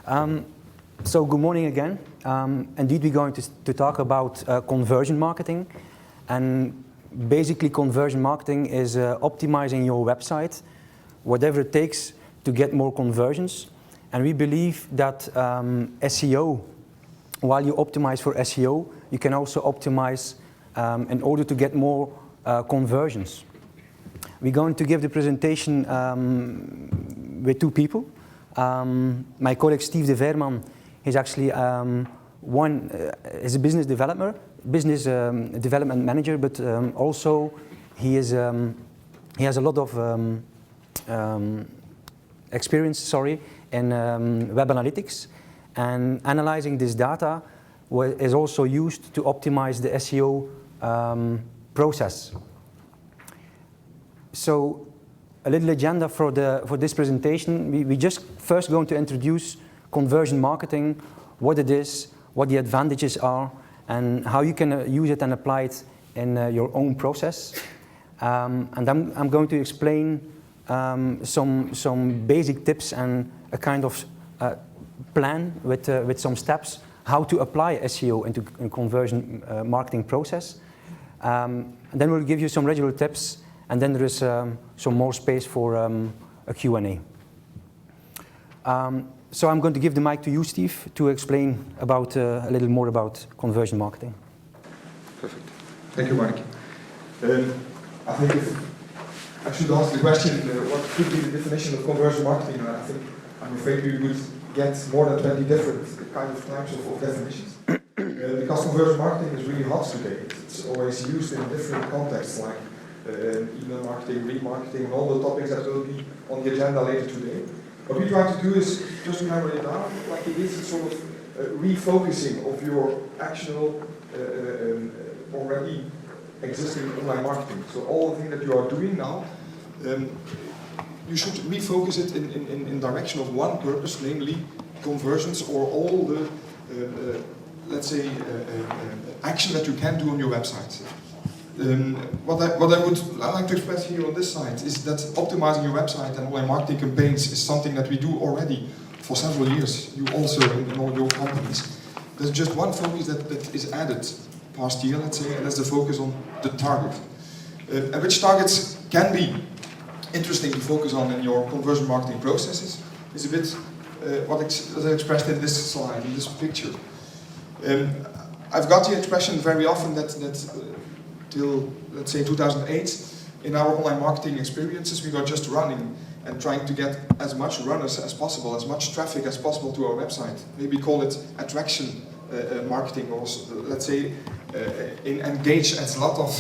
So good morning again. Indeed, we're going to talk about conversion marketing. And basically, conversion marketing is optimizing your website, whatever it takes to get more conversions. And we believe that SEO, while you optimize for SEO, you can also optimize in order to get more conversions. We're going to give the presentation with two people. My colleague Steve de Veerman is actually is a business development manager, but also he has a lot of experience, in web analytics, and analyzing this data is also used to optimize the SEO process. So, a little agenda for this presentation. We just first going to introduce conversion marketing, what it is, what the advantages are, and how you can use it and apply it in your own process. And then I'm going to explain some basic tips and a kind of plan with some steps how to apply SEO into a conversion marketing process. And then we'll give you some regular tips, and then there is some more space for a Q&A. So I'm going to give the mic to you, Steve, to explain about a little more about conversion marketing. Perfect. Thank you, Marnik. I think if I should ask the question, what could be the definition of conversion marketing? I'm afraid we would get more than 20 different types of definitions. Because conversion marketing is really hot today. It's always used in different contexts, like email marketing, remarketing, and all the topics that will be on the agenda later today. What we try to do is just to hammer it down, like it is a sort of refocusing of your actual already existing online marketing. So all the things that you are doing now, you should refocus it in direction of one purpose, namely conversions or all the, let's say, action that you can do on your website. What I would like to express here on this side is that optimizing your website and online marketing campaigns is something that we do already for several years. You also in all your companies. There's just one focus that is added past year, let's say, and that's the focus on the target. And which targets can be interesting to focus on in your conversion marketing processes is a bit what is expressed in this slide, in this picture. I've got the expression very often that till, let's say, 2008, in our online marketing experiences, we were just running and trying to get as much runners as possible, as much traffic as possible to our website. Maybe call it attraction marketing, or let's say engage as a lot of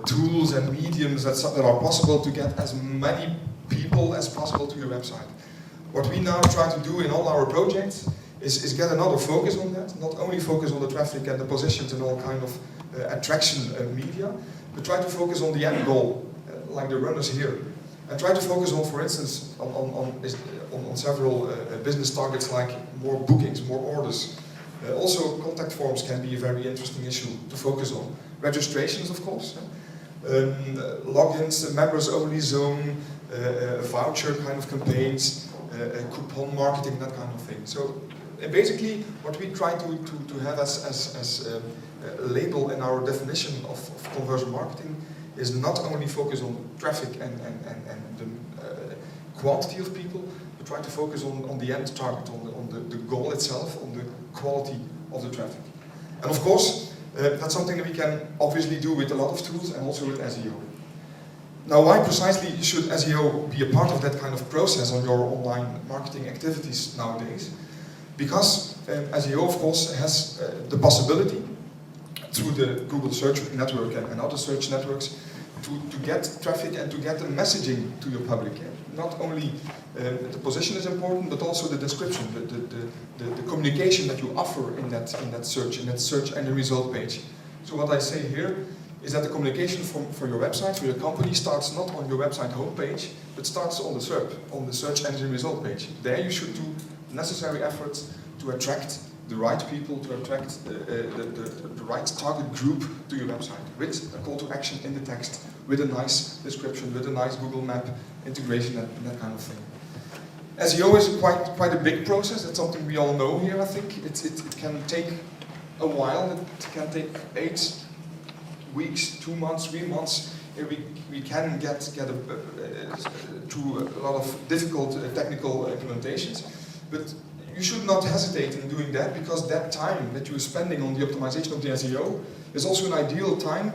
tools and mediums that are possible to get as many people as possible to your website. What we now try to do in all our projects is get another focus on that, not only focus on the traffic and the positions and all kind of attraction media, but try to focus on the end goal, like the runners here. And try to focus on, for instance, on several business targets like more bookings, more orders. Also, contact forms can be a very interesting issue to focus on. Registrations, of course. Logins, members-only zone, voucher kind of campaigns, coupon marketing, that kind of thing. So basically, what we try to have as a label in our definition of conversion marketing is not only focus on traffic and the quantity of people, but try to focus on the end target, on the goal itself, on the quality of the traffic. And of course, that's something that we can obviously do with a lot of tools and also with SEO. Now, why precisely should SEO be a part of that kind of process on your online marketing activities nowadays? Because SEO, of course, has the possibility through the Google search network and other search networks to get traffic and to get the messaging to your public. Not only the position is important, but also the description, the communication that you offer in that search and the result page. So what I say here is that the communication for your website, for your company, starts not on your website homepage, but starts on the SERP, on the search engine result page. There you should do necessary efforts to attract the right people, to attract the right target group to your website, with a call to action in the text, with a nice description, with a nice Google map integration, and that kind of thing. SEO is quite a big process. That's something we all know here, I think. It can take a while. It can take 8 weeks, 2 months, 3 months. We can get to a lot of difficult technical implementations. But you should not hesitate in doing that, because that time that you're spending on the optimization of the SEO is also an ideal time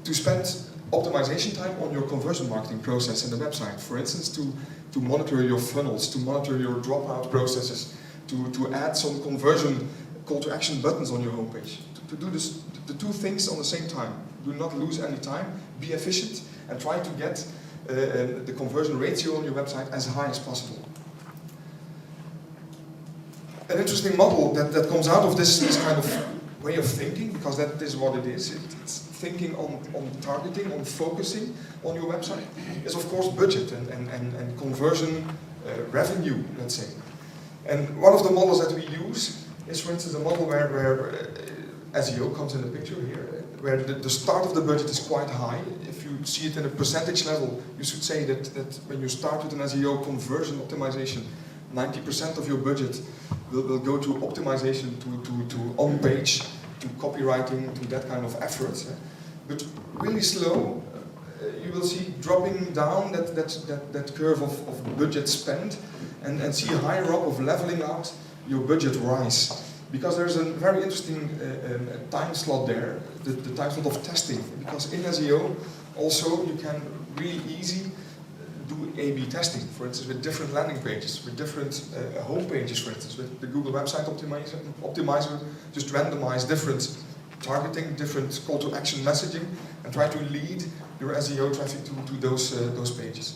to spend optimization time on your conversion marketing process in the website. For instance, to monitor your funnels, to monitor your dropout processes, to add some conversion call to action buttons on your homepage. To do the 2 things on the same time. Do not lose any time, be efficient, and try to get the conversion ratio on your website as high as possible. An interesting model that comes out of this kind of way of thinking, because that is what it is. It's thinking on targeting, on focusing on your website, is of course budget and conversion revenue, let's say. And one of the models that we use is, for instance, a model where SEO comes in the picture here, where the start of the budget is quite high. If you see it in a percentage level, you should say that when you start with an SEO conversion optimization, 90% of your budget will go to optimization, to on-page, to copywriting, to that kind of effort. But really slow, you will see dropping down that curve of budget spend, and see a higher up of leveling out your budget rise. Because there's a very interesting time slot there, the time slot of testing. Because in SEO, also you can really easy do A/B testing, for instance, with different landing pages, with different home pages, for instance, with the Google Website Optimizer, just randomize different targeting, different call to action messaging, and try to lead your SEO traffic to those pages.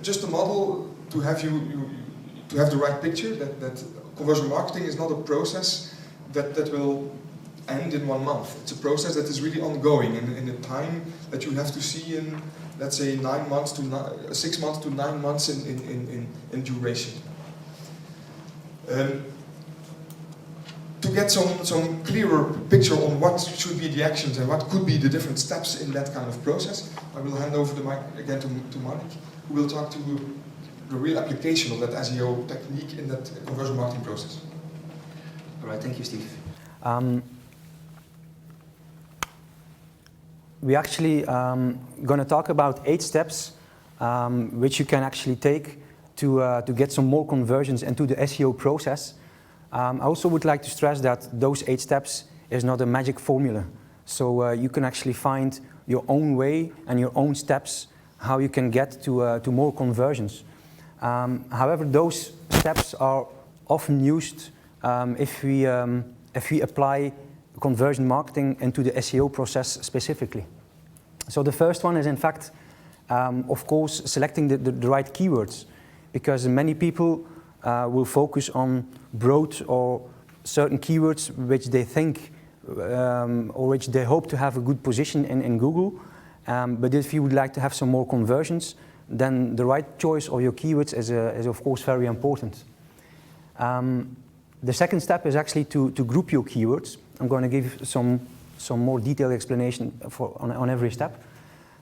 Just a model to have to have the right picture that conversion marketing is not a process that will end in 1 month. It's a process that is really ongoing in a time that you have to see in, let's say, 6 months to 9 months in duration. To get some clearer picture on what should be the actions and what could be the different steps in that kind of process, I will hand over the mic again to Marnik, who will talk to the real application of that SEO technique in that conversion marketing process. All right, thank you, Steve. We're actually going to talk about 8 steps which you can actually take to get some more conversions into the SEO process. I also would like to stress that those 8 steps is not a magic formula. So you can actually find your own way and your own steps how you can get to more conversions. However, those steps are often used if we apply conversion marketing into the SEO process specifically. So the first one is, in fact, of course, selecting the right keywords, because many people will focus on broad or certain keywords which they think or which they hope to have a good position in Google. But if you would like to have some more conversions, then the right choice of your keywords is of course very important. The second step is actually to group your keywords. I'm going to give some more detailed explanation on every step.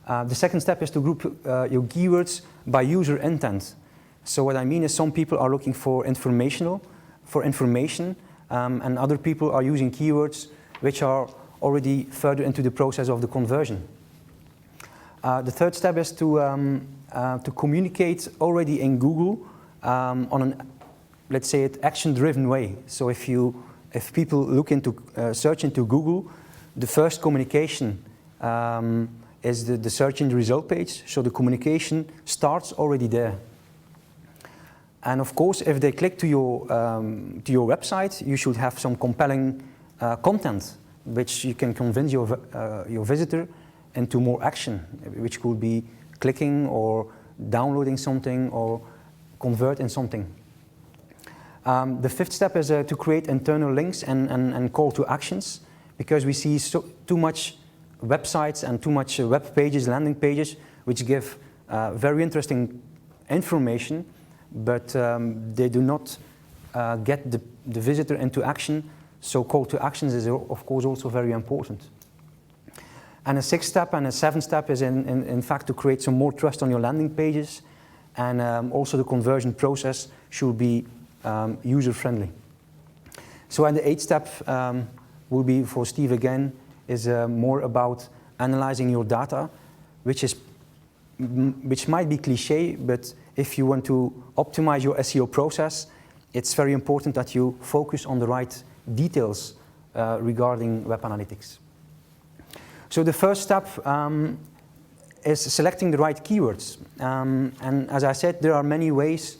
The second step is to group your keywords by user intent. So what I mean is, some people are looking for information, and other people are using keywords which are already further into the process of the conversion. The third step is to communicate already in Google on an, let's say, it action-driven way. So if people look into search into Google, the first communication is the search engine result page. So the communication starts already there. And of course, if they click to your website, you should have some compelling content, which you can convince your visitor into more action, which could be clicking or downloading something or convert in something. The fifth step is to create internal links and call to actions, because we see too much websites and too much web pages, landing pages, which give very interesting information, but they do not get the visitor into action. So call to actions is of course also very important. And a sixth step and a seventh step is in fact to create some more trust on your landing pages and also the conversion process should be user-friendly. So and the 8th step will be for Steve again, is more about analyzing your data, which might be cliche, but if you want to optimize your SEO process, it's very important that you focus on the right details regarding web analytics. So the first step is selecting the right keywords. And as I said, there are many ways.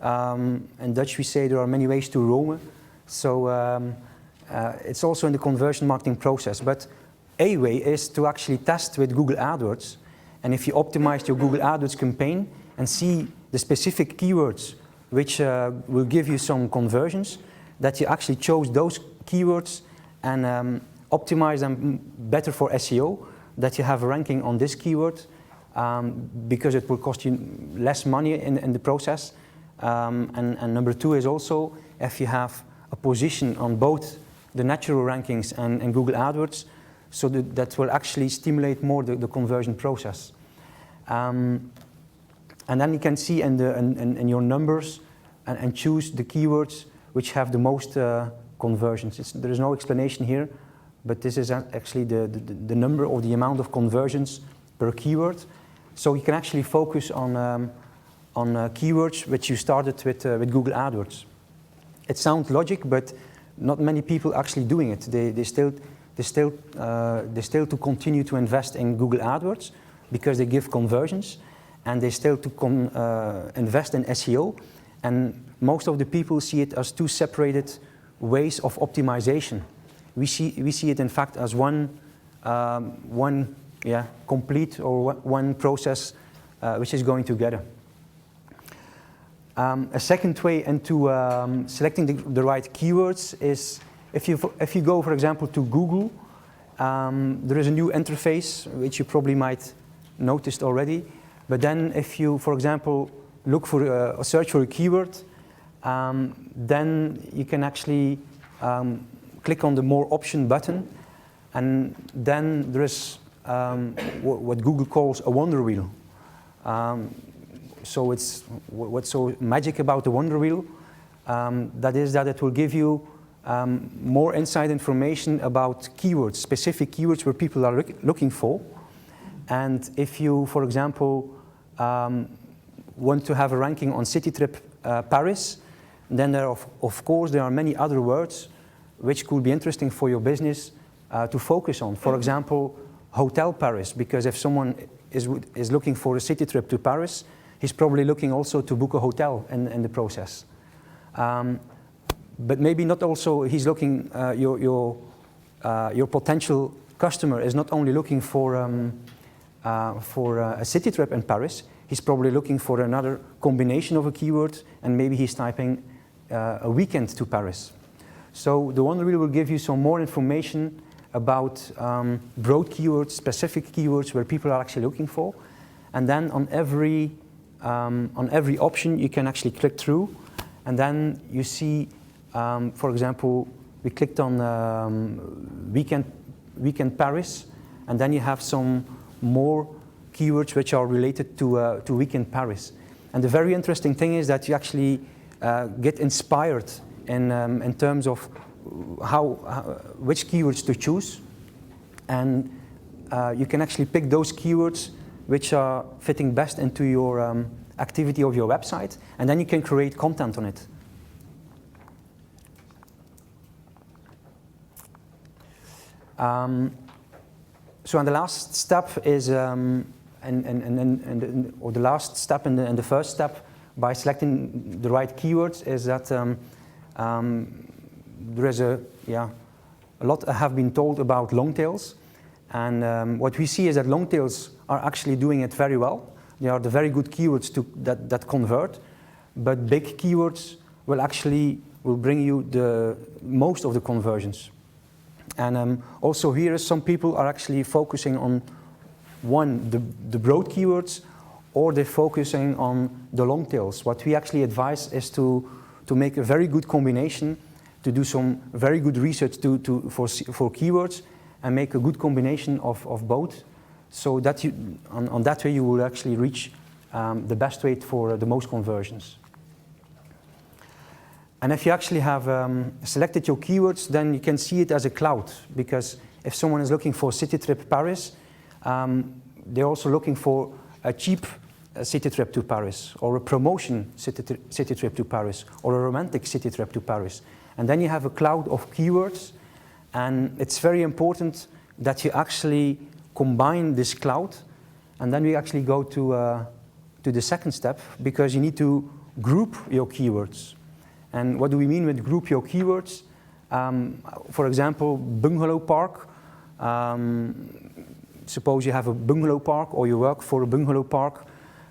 In Dutch we say there are many ways to Rome. So it's also in the conversion marketing process. But a way is to actually test with Google AdWords. And if you optimize your Google AdWords campaign and see the specific keywords which will give you some conversions, that you actually chose those keywords and optimize them better for SEO, that you have a ranking on this keyword because it will cost you less money in the process. And number 2 is also if you have a position on both the natural rankings and Google AdWords, so that will actually stimulate more the conversion process. And then you can see in your numbers and choose the keywords which have the most conversions. There is no explanation here, but this is actually the number or the amount of conversions per keyword. So you can actually focus on keywords which you started with Google AdWords. It sounds logic, but not many people actually doing it. They still to continue to invest in Google AdWords because they give conversions, and they still to invest in SEO. And most of the people see it as 2 separated ways of optimization. We see it in fact as one complete or one process which is going together. A second way into selecting the right keywords is if you go, for example, to Google, there is a new interface which you probably might noticed already. But then if you, for example, look for search for a keyword, then you can actually click on the More Option button, and then there is what Google calls a wonder wheel. So it's what's so magic about the wonder wheel, that is that it will give you more inside information about keywords, specific keywords where people are looking for. And if you, for example, want to have a ranking on city trip Paris, then of course there are many other words which could be interesting for your business to focus on. For example, Hotel Paris, because if someone is looking for a city trip to Paris, he's probably looking also to book a hotel in the process. But maybe not also he's looking, your potential customer is not only looking for a city trip in Paris, he's probably looking for another combination of a keyword, and maybe he's typing a weekend to Paris. So the wonder wheel will give you some more information about broad keywords, specific keywords where people are actually looking for. And then on every option you can actually click through, and then you see, for example, we clicked on weekend Paris, and then you have some more keywords which are related to weekend Paris. And the very interesting thing is that you actually get inspired in terms of which keywords to choose, and you can actually pick those keywords which are fitting best into your activity of your website, and then you can create content on it. So, and the last step is, or the last step in the first step by selecting the right keywords is that there is a lot have been told about long tails, and what we see is that long tails are actually doing it very well. They are the very good keywords that convert, but big keywords will bring you the most of the conversions. And also here, some people are actually focusing on the broad keywords, or they're focusing on the long tails. What we actually advise is to make a very good combination, to do some very good research for keywords, and make a good combination of both, so that on that way you will actually reach the best way for the most conversions. And if you actually have selected your keywords, then you can see it as a cloud, because if someone is looking for city trip Paris, they're also looking for a cheap city trip to Paris, or a promotion city trip to Paris, or a romantic city trip to Paris. And then you have a cloud of keywords, and it's very important that you actually combine this cloud. And then we actually go to the second step, because you need to group your keywords. And what do we mean with group your keywords? For example, bungalow park. Suppose you have a bungalow park, or you work for a bungalow park,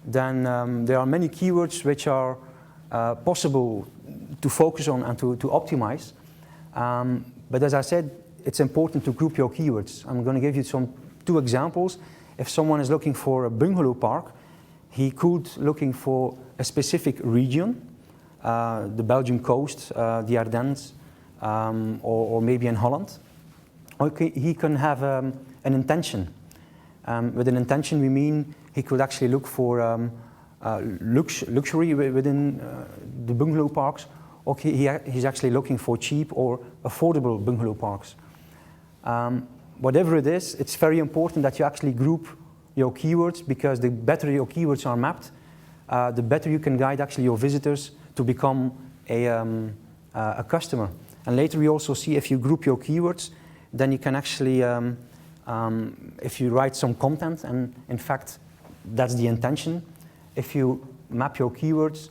then there are many keywords which are possible to focus on and to optimize. But as I said, it's important to group your keywords. I'm going to give you two examples. If someone is looking for a bungalow park, he could looking for a specific region, the Belgian coast, the Ardennes, or maybe in Holland. Or he can have an intention. With an intention, we mean he could actually look for luxury within the bungalow parks, or he's actually looking for cheap or affordable bungalow parks. Whatever it is, it's very important that you actually group your keywords, because the better your keywords are mapped, the better you can guide actually your visitors to become a customer. And later we also see, if you group your keywords, then you can actually, if you write some content, and in fact that's the intention, if you map your keywords,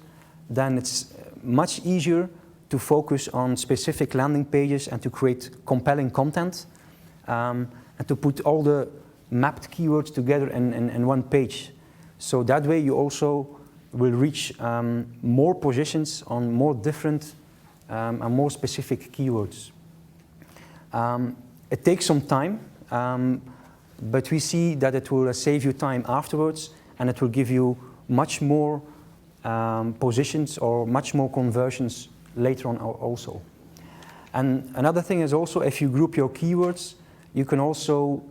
then it's much easier to focus on specific landing pages and to create compelling content, and to put all the mapped keywords together in one page. So that way you also will reach more positions on more different and more specific keywords. It takes some time, but we see that it will save you time afterwards, and it will give you much more positions or much more conversions later on also. And another thing is also, if you group your keywords, you can also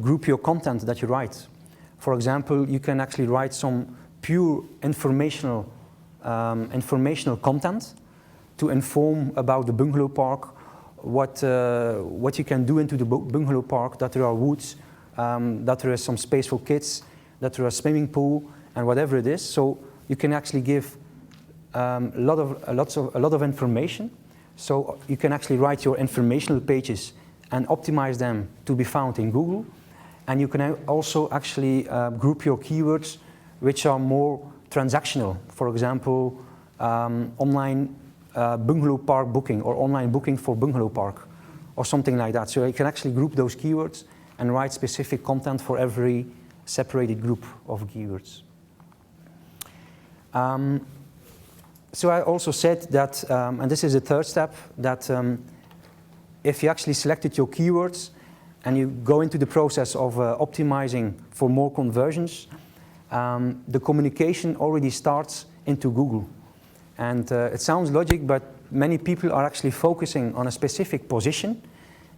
group your content that you write. For example, you can actually write some pure informational content to inform about the bungalow park, what you can do into the bungalow park, that there are woods, that there is some space for kids, that there is a swimming pool, and whatever it is. So you can actually give a lot of information. So you can actually write your informational pages and optimize them to be found in Google. And you can also actually group your keywords which are more transactional. For example, online bungalow park booking, or online booking for bungalow park, or something like that. So you can actually group those keywords and write specific content for every separated group of keywords. So I also said that, and this is the third step, that if you actually selected your keywords and you go into the process of optimizing for more conversions, the communication already starts into Google. And it sounds logic, but many people are actually focusing on a specific position,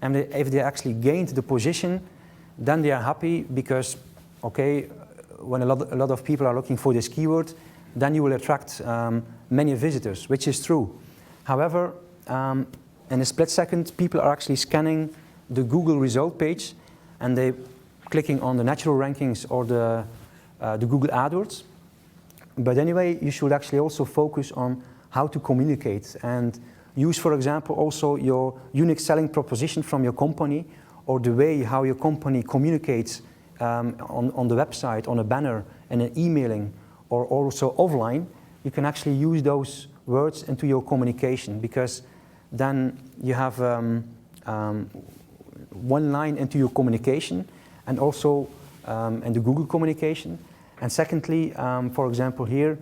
and if they actually gained the position, then they are happy, because, okay, when a lot of people are looking for this keyword, then you will attract many visitors, which is true. However, in a split second, people are actually scanning the Google result page, and they're clicking on the natural rankings or the Google AdWords. But anyway, you should actually also focus on how to communicate, and use, for example, also your unique selling proposition from your company, or the way how your company communicates on the website, on a banner, and in emailing, or also offline. You can actually use those words into your communication, because then you have one line into your communication, and also in the Google communication. And secondly, for example here,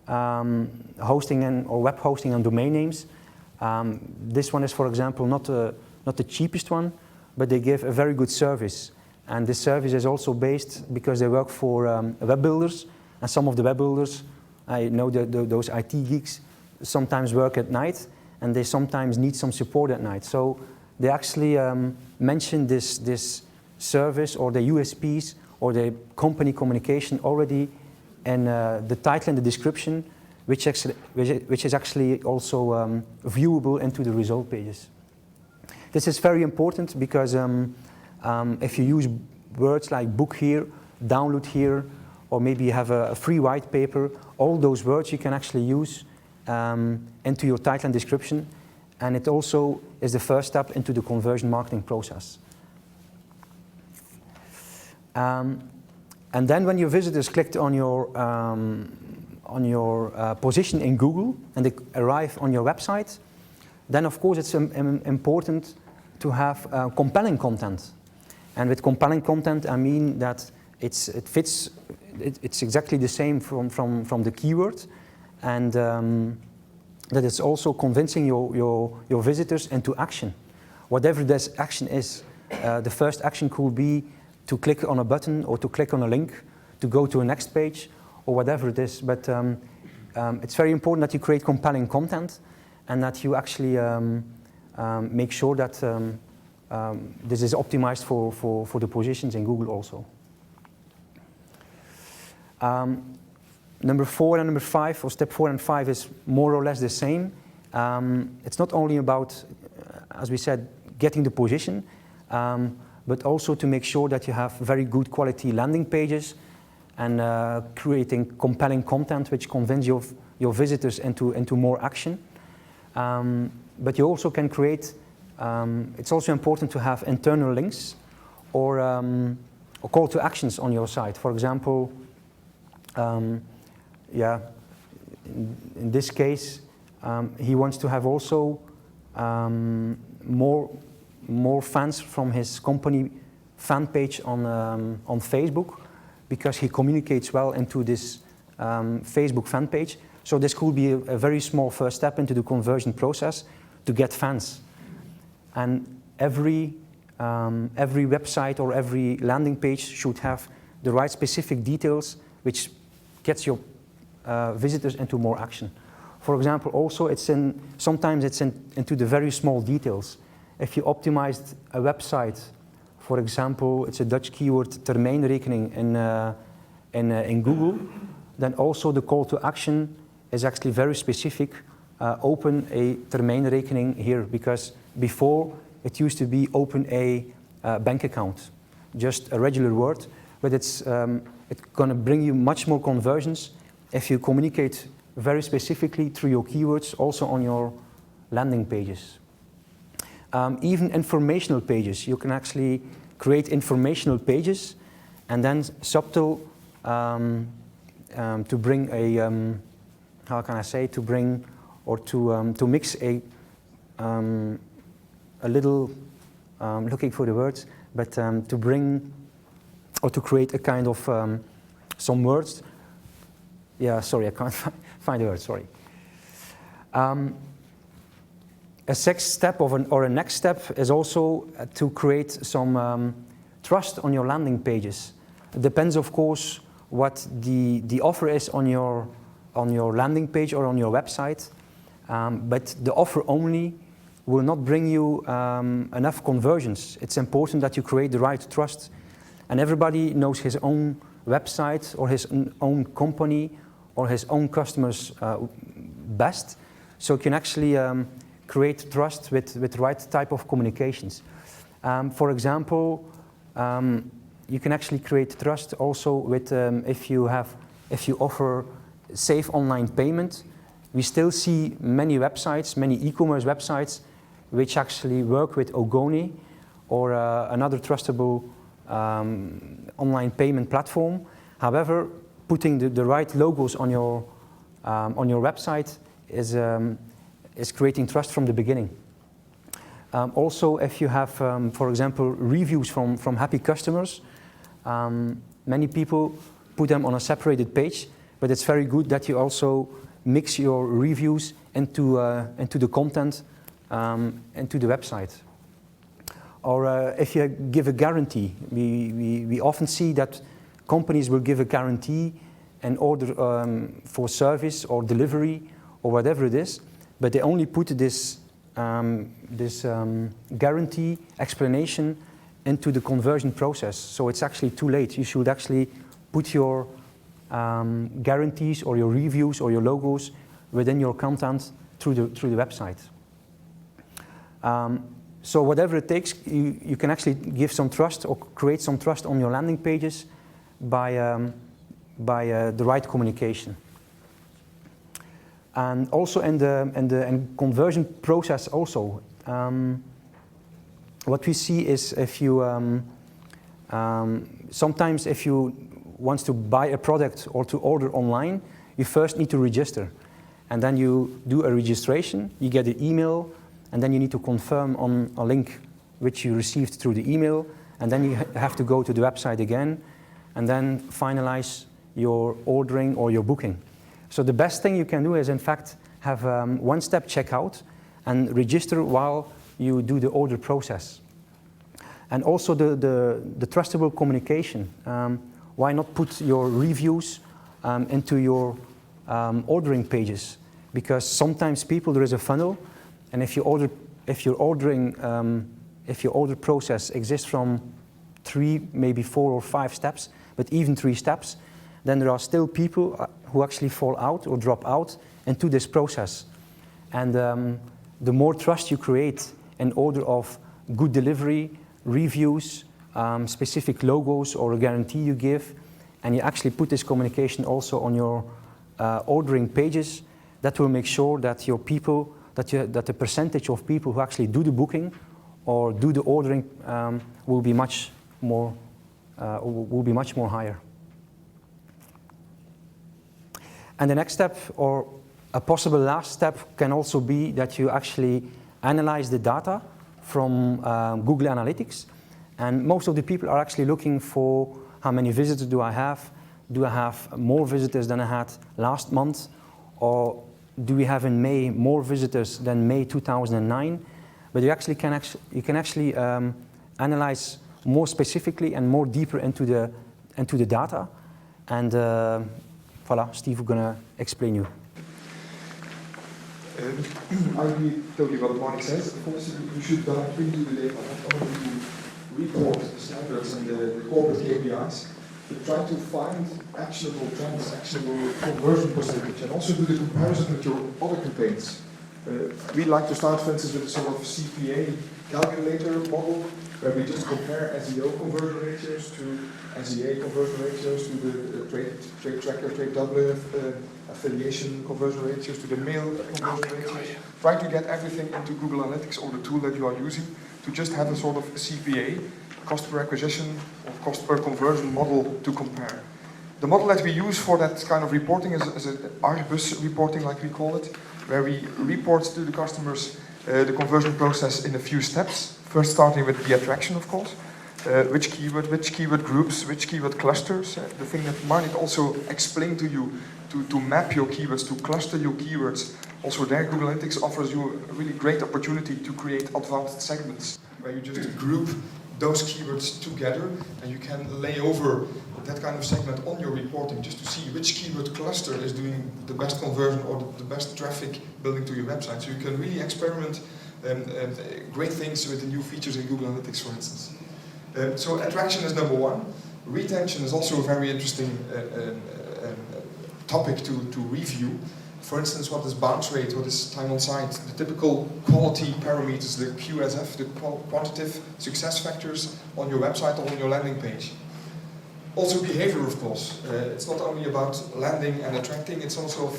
hosting or web hosting and domain names. This one is, for example, not the cheapest one, but they give a very good service. And this service is also based because they work for web builders, and some of the web builders, I know those IT geeks, sometimes work at night, and they sometimes need some support at night. So they actually mention this service or the USPs or the company communication already and the title and the description, which is actually also viewable into the result pages. This is very important because if you use words like book here, download here, or maybe you have a free white paper, all those words you can actually use into your title and description, and it also is the first step into the conversion marketing process. And then when your visitors clicked on your position in Google and they arrive on your website, then of course it's important to have compelling content. And with compelling content, I mean that it's exactly the same from the keyword, and that it's also convincing your visitors into action. Whatever this action is, the first action could be to click on a button or to click on a link to go to a next page or whatever it is. But it's very important that you create compelling content and that you actually make sure that this is optimized for the positions in Google also. Number 4 and number 5, or step 4 and 5, is more or less the same. It's not only about, as we said, getting the position, but also to make sure that you have very good quality landing pages and creating compelling content which convince your visitors into more action. But you also can create, it's also important to have internal links or call to actions on your site. For example, in this case, he wants to have also more fans from his company fan page on Facebook, because he communicates well into this Facebook fan page. So this could be a very small first step into the conversion process to get fans. And every website or every landing page should have the right specific details which gets your visitors into more action. For example, also sometimes it's into the very small details. If you optimized a website, for example, it's a Dutch keyword, termijnrekening in Google, then also the call to action is actually very specific. Open a termijnrekening here, because before it used to be open a bank account, just a regular word, but it's going to bring you much more conversions if you communicate very specifically through your keywords also on your landing pages. Even informational pages, you can actually create informational pages and then subtle to bring a, how can I say, to bring or to mix a little, looking for the words, but to bring or to create a kind of some words. Yeah, sorry, I can't find the word, sorry. A sixth step or a next step is also to create some trust on your landing pages. It depends, of course, what the offer is on your landing page or on your website, but the offer only will not bring you enough conversions. It's important that you create the right trust, and everybody knows his own website or his own company or his own customers best, so you can actually create trust with the right type of communications. For example, you can actually create trust also with if you offer safe online payment. We still see many websites, many e-commerce websites, which actually work with Ogoni or another trustable online payment platform. However, putting the right logos on your website is creating trust from the beginning. Also, if you have, for example, reviews from happy customers, many people put them on a separated page, but it's very good that you also mix your reviews into the content, into the website. Or if you give a guarantee, we often see that companies will give a guarantee in order for service or delivery or whatever it is, but they only put this guarantee explanation into the conversion process. So it's actually too late. You should actually put your guarantees or your reviews or your logos within your content through the website. So whatever it takes, you can actually give some trust or create some trust on your landing pages by the right communication. And also in the conversion process also, what we see is if you, sometimes if you want to buy a product or to order online, you first need to register. And then you do a registration, you get an email, and then you need to confirm on a link which you received through the email, and then you have to go to the website again, and then finalize your ordering or your booking. So the best thing you can do is, in fact, have one-step checkout and register while you do the order process. And also the trustable communication. Why not put your reviews into your ordering pages? Because sometimes there is a funnel, and if your order process exists from 3, maybe 4 or 5 steps, but even 3 steps, then there are still people who actually fall out or drop out into this process. And the more trust you create in order of good delivery, reviews, specific logos or a guarantee you give, and you actually put this communication also on your ordering pages, that will make sure that your people, that the percentage of people who actually do the booking or do the ordering will be much more higher. And the next step, or a possible last step, can also be that you actually analyze the data from Google Analytics. And most of the people are actually looking for how many visitors do I have? Do I have more visitors than I had last month? Or do we have in May more visitors than May 2009? But you can actually analyze more specifically and more deeper into the data. And voila, Steve, we're going to explain you. I agree totally what Marnik says. Of course, you should dive into the data, not only to report the standards and the corporate KPIs, but try to find actionable trends, actionable conversion percentage, and also do the comparison with your other campaigns. We like to start, for instance, with a sort of CPA calculator model, where we just compare SEO conversion ratios to SEA conversion ratios, to the trade tracker, trade doubler, affiliation conversion ratios, to the mail conversion ratios. Try to get everything into Google Analytics or the tool that you are using to just have a sort of CPA, cost per acquisition or cost per conversion model to compare. The model that we use for that kind of reporting is an RBUS reporting, like we call it, where we report to the customers the conversion process in a few steps. First starting with the attraction, of course. Which keyword groups, which keyword clusters. The thing that Marnik also explained to you, to map your keywords, to cluster your keywords. Also there, Google Analytics offers you a really great opportunity to create advanced segments, where you just group those keywords together, and you can lay over that kind of segment on your reporting just to see which keyword cluster is doing the best conversion or the best traffic building to your website. So you can really experiment great things with the new features in Google Analytics, for instance. So attraction is number one. Retention is also a very interesting topic to review. For instance, what is bounce rate, what is time on site, the typical quality parameters, the QSF, the quantitative success factors on your website or on your landing page. Also behavior, of course. It's not only about landing and attracting, it's also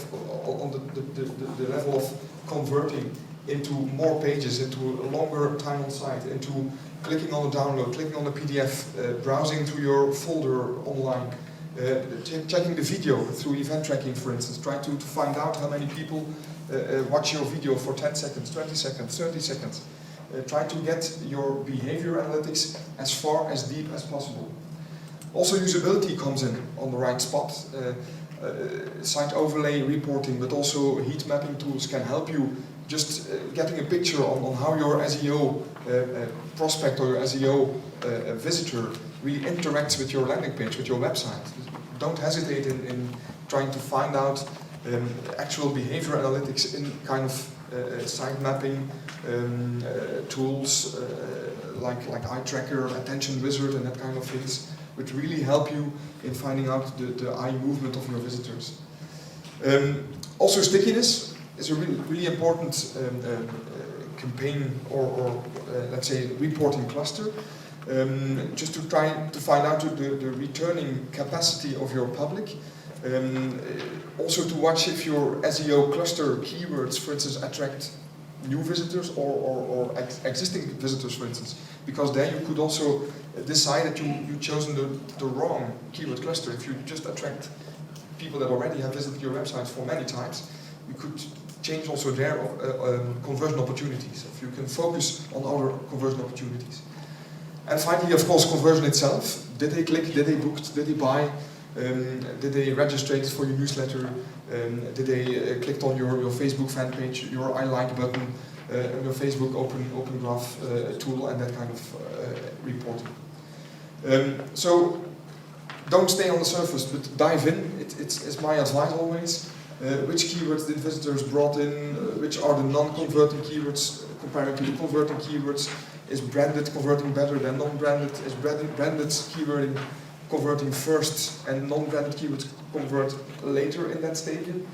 on the level of converting into more pages, into a longer time on site, into clicking on a download, clicking on a PDF, browsing through your folder online, checking the video through event tracking, for instance, try to find out how many people watch your video for 10 seconds, 20 seconds, 30 seconds. Try to get your behavior analytics as far, as deep as possible. Also usability comes in on the right spot. Site overlay reporting, but also heat mapping tools can help you just getting a picture on how your SEO prospect or your SEO visitor really interacts with your landing page, with your website. Don't hesitate in trying to find out actual behavior analytics in kind of site mapping tools like eye tracker, attention wizard, and that kind of things. which really help you in finding out the eye movement of your visitors. Also, stickiness is a really important campaign or let's say reporting cluster. Just to try to find out the returning capacity of your public. Also to watch if your SEO cluster keywords, for instance, attract new visitors or existing visitors, for instance. Because then you could also decide that you've chosen the wrong keyword cluster. If you just attract people that already have visited your website for many times, you could change also their conversion opportunities. If you can focus on other conversion opportunities. And finally, of course, conversion itself. Did they click? Did they book? Did they buy? Did they register for your newsletter? Did they click on your Facebook fan page, your I like button, on your Facebook open graph tool, and that kind of reporting. So don't stay on the surface, but dive in. It's my advice always. Which keywords did visitors brought in? Which are the non-converting keywords compared to the converting keywords? Is branded converting better than non-branded? Is branded keywording converting first and non-branded keywords convert later in that stadium?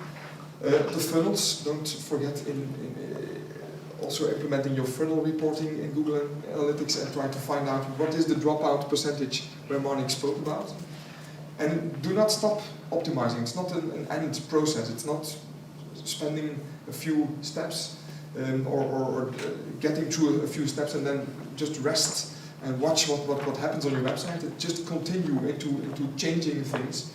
The funnels, don't forget also implementing your funnel reporting in Google Analytics and try to find out what is the dropout percentage where Marnik spoke about. And do not stop optimizing. It's not an end process. It's not spending a few steps or getting through a few steps and then just rest and watch what happens on your website. And just continue into changing things,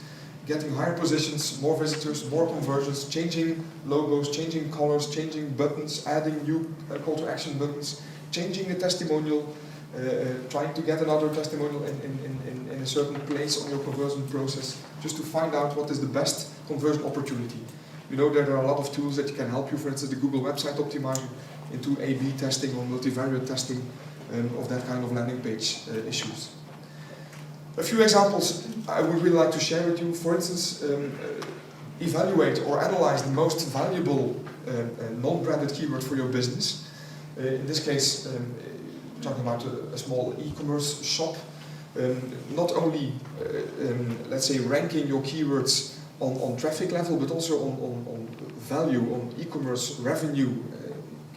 getting higher positions, more visitors, more conversions, changing logos, changing colors, changing buttons, adding new call to action buttons, changing the testimonial, trying to get another testimonial in a certain place on your conversion process, just to find out what is the best conversion opportunity. You know there are a lot of tools that can help you, for instance the Google Website Optimizer, into A/B testing or multivariate testing of that kind of landing page issues. A few examples I would really like to share with you. For instance, evaluate or analyze the most valuable non-branded keyword for your business. In this case, talking about a small e-commerce shop. Not only, let's say, ranking your keywords on traffic level, but also on value, on e-commerce revenue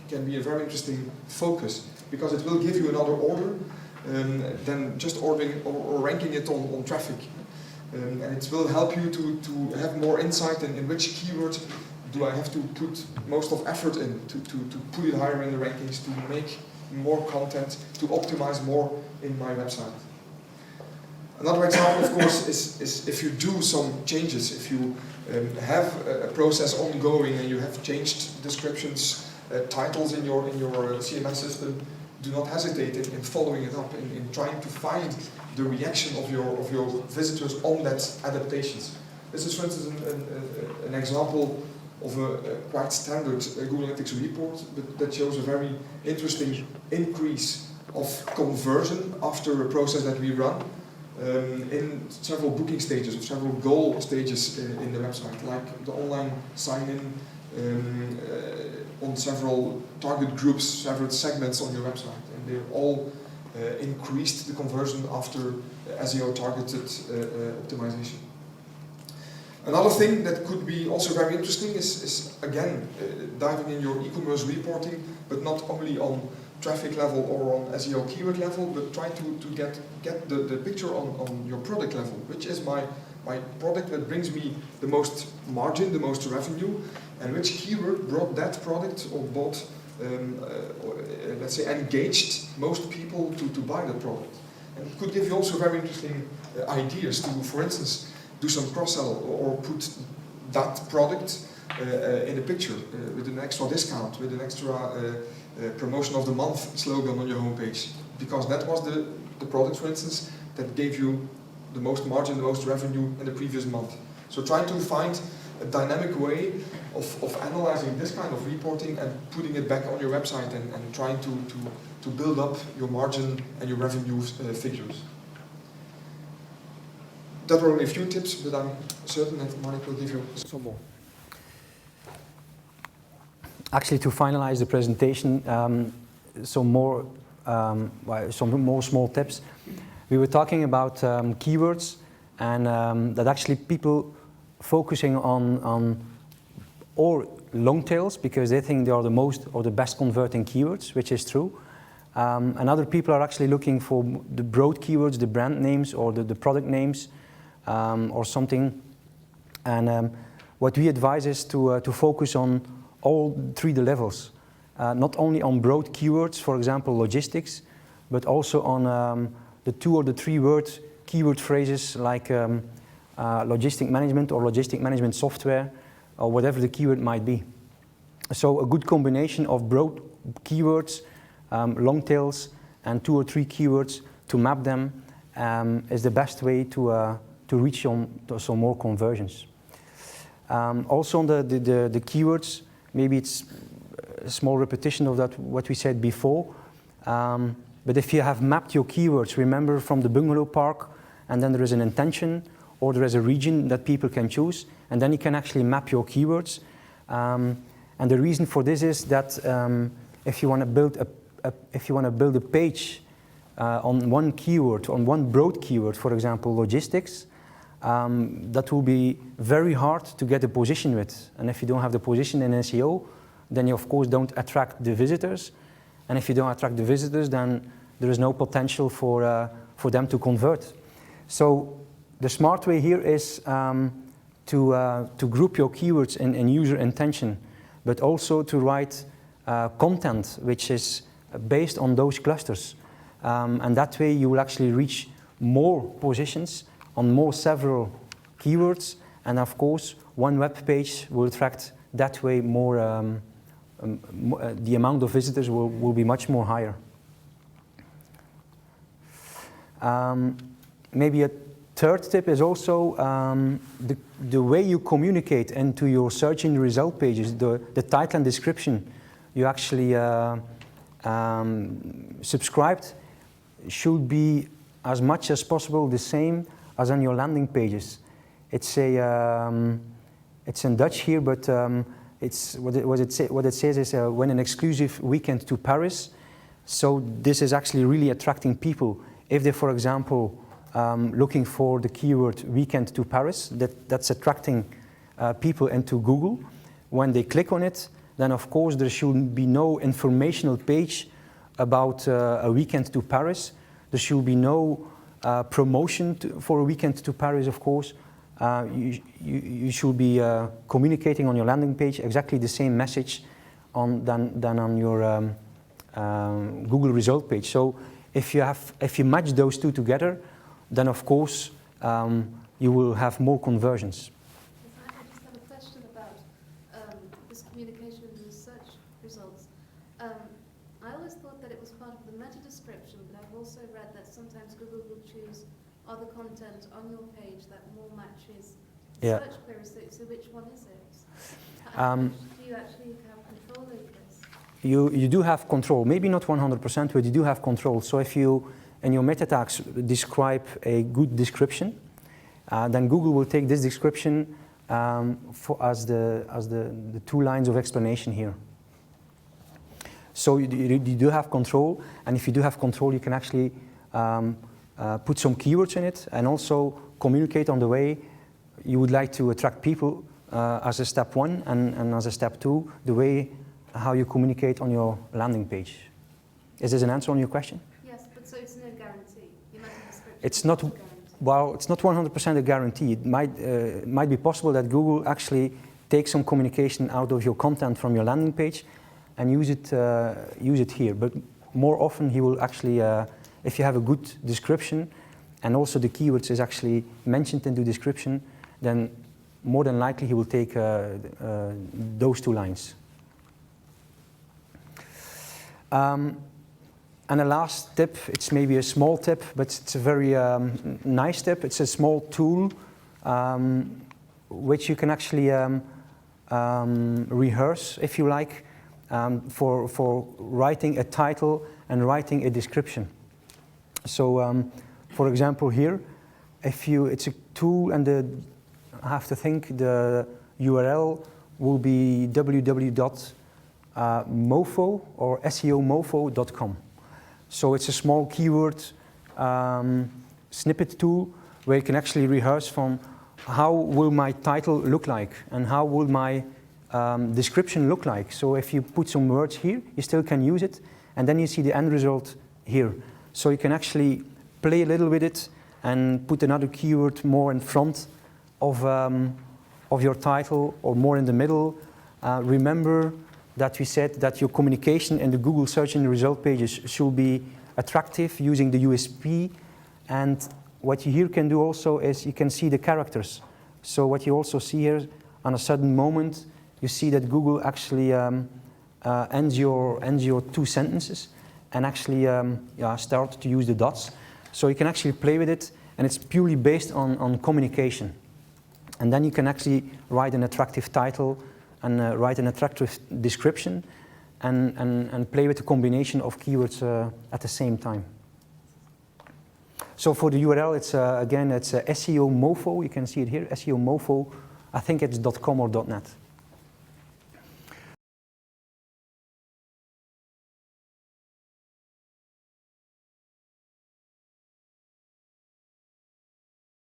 can be a very interesting focus, because it will give you another order than just ordering or ranking it on traffic. And it will help you to have more insight in which keyword do I have to put most of effort in, to put it higher in the rankings, to make more content, to optimize more in my website. Another example, of course, is if you do some changes, if you have a process ongoing and you have changed descriptions, titles in your CMS system, do not hesitate in following it up, in trying to find the reaction of your visitors on that adaptations. This is, for instance, an example of a quite standard Google Analytics report, but that shows a very interesting increase of conversion after a process that we run in several booking stages, or several goal stages in the website, like the online sign-in, on several target groups, several segments on your website, and they all increased the conversion after SEO targeted optimization. Another thing that could be also very interesting is again, diving in your e-commerce reporting, but not only on traffic level or on SEO keyword level, but try to get the picture on your product level. Which is my product that brings me the most margin, the most revenue, and which keyword brought that product or bought, let's say, engaged most people to buy that product. And it could give you also very interesting ideas to, for instance, do some cross-sell or put that product in a picture with an extra discount, with an extra promotion of the month slogan on your homepage, because that was the product, for instance, that gave you the most margin, the most revenue in the previous month. So try to find a dynamic way of analyzing this kind of reporting and putting it back on your website and trying to build up your margin and your revenue figures. That were only a few tips, but I'm certain that Marnik will give you some more. Actually, to finalize the presentation, some more small tips. we were talking about keywords, and that actually people focusing on or long tails because they think they are the most or the best converting keywords, which is true. And other people are actually looking for the broad keywords, the brand names or the product names or something. And what we advise is to focus on all three the levels, not only on broad keywords, for example, logistics, but also on the 2 or the 3 word keyword phrases like logistic management or logistic management software or whatever the keyword might be. So a good combination of broad keywords, long tails, and 2 or 3 keywords to map them is the best way to reach on some more conversions. Also on the keywords, maybe it's a small repetition of that what we said before, but if you have mapped your keywords, remember from the bungalow park, and then there is an intention or there is a region that people can choose, and then you can actually map your keywords. And the reason for this is that if you want to build a page on one keyword, on one broad keyword, for example, logistics, that will be very hard to get a position with. And if you don't have the position in SEO, then you of course don't attract the visitors. And if you don't attract the visitors, then there is no potential for them to convert. So the smart way here is to group your keywords in user intention, but also to write content which is based on those clusters. And that way you will actually reach more positions on several keywords, and of course one web page will attract that way more, the amount of visitors will be much more higher. Maybe a third tip is also the way you communicate into your search engine result pages, the title and description you actually subscribed should be as much as possible the same as on your landing pages. It's in Dutch here, but it's what it says is when an exclusive weekend to Paris. So this is actually really attracting people. If they, for example, looking for the keyword weekend to Paris, that's attracting people into Google. When they click on it, then of course there should be no informational page about a weekend to Paris. There should be no promotion for a weekend to Paris, of course. You should be communicating on your landing page exactly the same message than on your Google result page. So if you match those two together, then of course you will have more conversions. I just have a question about this communication in the search results. I always thought that it was part of the meta description, but I've also read that sometimes Google will choose other content on your page that more matches search queries. So which one is it? Do you actually have control over this? You do have control, maybe not 100%, but you do have control. So if you, in your meta tags, describe a good description, then Google will take this description as the 2 lines of explanation here. So you do have control, and if you do have control, you can actually put some keywords in it and also communicate on the way you would like to attract people as a step 1 and as a step 2, the way how you communicate on your landing page. Is this an answer on your question? Yes, but so it's no guarantee. You might have description. It's not, well, it's not 100% a guarantee. It might be possible that Google actually takes some communication out of your content from your landing page and use it here. But more often he will actually, if you have a good description and also the keywords is actually mentioned in the description, then more than likely he will take those 2 lines. And the last tip, it's maybe a small tip, but it's a very nice tip. It's a small tool which you can actually rehearse, if you like, for writing a title and writing a description. So, for example, here, it's a tool, and I have to think the URL will be www.mofo or SEOmofo.com. So it's a small keyword snippet tool where you can actually rehearse from how will my title look like and how will my description look like. So if you put some words here, you still can use it, and then you see the end result here. So you can actually play a little with it and put another keyword more in front of your title or more in the middle. Remember that we said that your communication in the Google search and result pages should be attractive using the USP. And what you here can do also is you can see the characters. So what you also see here, on a sudden moment, you see that Google actually ends your two sentences and actually start to use the dots. So you can actually play with it, and it's purely based on communication. And then you can actually write an attractive title and write an attractive description and play with the combination of keywords at the same time. So for the URL, it's again, it's SEO Mofo. You can see it here, SEO Mofo. I think it's .com or .net.